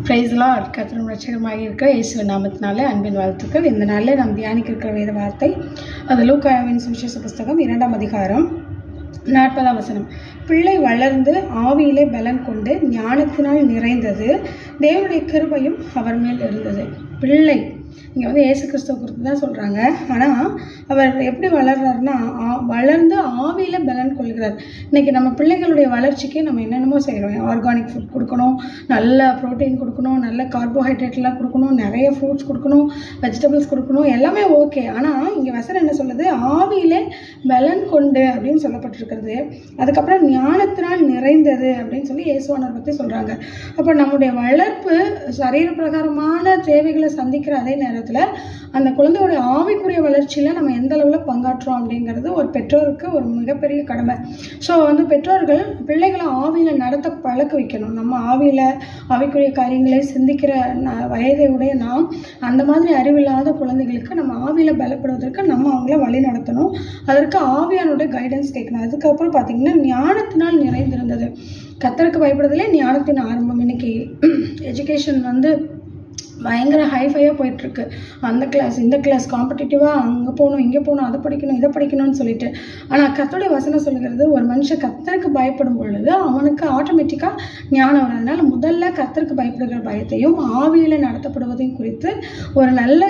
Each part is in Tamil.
Price Lord. கர்த்தரும் ரட்சகருமாக இருக்கிற இயேசுவின் நாமத்தினாலே அன்பின் வாழ்த்துக்கள். இந்த நாளில் நாம் தியானிக்க இருக்கிற வேத வார்த்தை அது லூக்காவின் சுவிசேஷ புஸ்தகம் 2ஆம் அதிகாரம் 40ஆம் வசனம். பிள்ளை வளர்ந்து ஆவியிலே பலன் கொண்டு ஞானத்தினால் நிறைந்தது, தேவனுடைய கிருபையும் அவர் மேல் இருந்தது. பிள்ளை இங்கே இயேசு கிறிஸ்துவ குறித்து தான் சொல்கிறாங்க. ஆனால் அவர் எப்படி வளர்றாருன்னா வளர்ந்து ஆவியில் பலன் கொள்கிறார். இன்றைக்கி நம்ம பிள்ளைகளுடைய வளர்ச்சிக்கு நம்ம என்னென்னமோ செய்கிறோம். ஆர்கானிக் ஃபுட் கொடுக்கணும், நல்ல ப்ரோட்டீன் கொடுக்கணும், நல்ல கார்போஹைட்ரேட்லாம் கொடுக்கணும், நிறைய ஃப்ரூட்ஸ் கொடுக்கணும், வெஜிடபிள்ஸ் கொடுக்கணும், எல்லாமே ஓகே. ஆனால் இங்கே வசனம் என்ன சொல்லுது? ஆவியிலே பலன் கொண்டு அப்படின்னு சொல்லப்பட்டிருக்கிறது. அதுக்கப்புறம் ஞானத்தினால் நிறைந்தது அப்படின்னு சொல்லி இயேசுவானவர் பற்றி சொல்கிறாங்க. அப்போ நம்முடைய வளர்ப்பு சரீர பிரகாரமான தேவைகளை சந்திக்கிற அதே நேரத்தில் அந்த குழந்தையோட ஆவிக்குரிய வளர்ச்சியில் நம்ம எந்த அளவில் பங்காற்றுறோம் அப்படிங்கிறது ஒரு பெற்றோருக்கு ஒரு மிகப்பெரிய கடமை. ஸோ பெற்றோர்கள் பிள்ளைகளை ஆவியில் நடத்த பழக்க வைக்கணும். நம்ம ஆவிக்குரிய காரியங்களை சிந்திக்கிற வயதை உடைய நாம் அந்த மாதிரி அறிவில்லாத குழந்தைகளுக்கு நம்ம ஆவியில் பலப்படுவதற்கு நம்ம அவங்கள வழி நடத்தணும். அதற்கு ஆவியானுடைய கைடன்ஸ் கேட்கணும். அதுக்கப்புறம் பார்த்திங்கன்னா ஞானத்தினால் நிறைந்திருந்தது. கர்த்தருக்கு பயப்படுறதுலே ஞானத்தின் ஆரம்பம். இன்னைக்கு எஜுகேஷன் பயங்கர ஹைஃபையாக போயிட்டுருக்கு. அந்த கிளாஸ் இந்த கிளாஸ் காம்படிட்டிவாக அங்கே போகணும், இங்கே போகணும், அதை படிக்கணும், இதை படிக்கணும்னு சொல்லிட்டு. ஆனால் கர்த்தருடைய வசனம் சொல்லுகிறது, ஒரு மனுஷன் கர்த்தருக்கு பயப்படும் பொழுது அவனுக்கு ஆட்டோமேட்டிக்காக ஞானம் வரும். அதனால் முதல்ல கர்த்தருக்கு பயப்படுகிற பயத்தையும் ஆவியில் நடத்தப்படுவதையும் குறித்து ஒரு நல்ல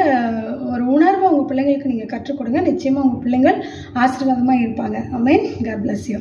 ஒரு உணர்வை உங்கள் பிள்ளைங்களுக்கு நீங்கள் கற்றுக் கொடுங்க. நிச்சயமாக உங்கள் பிள்ளைங்கள் ஆசீர்வாதமாக இருப்பாங்க. ஆமென். God bless you.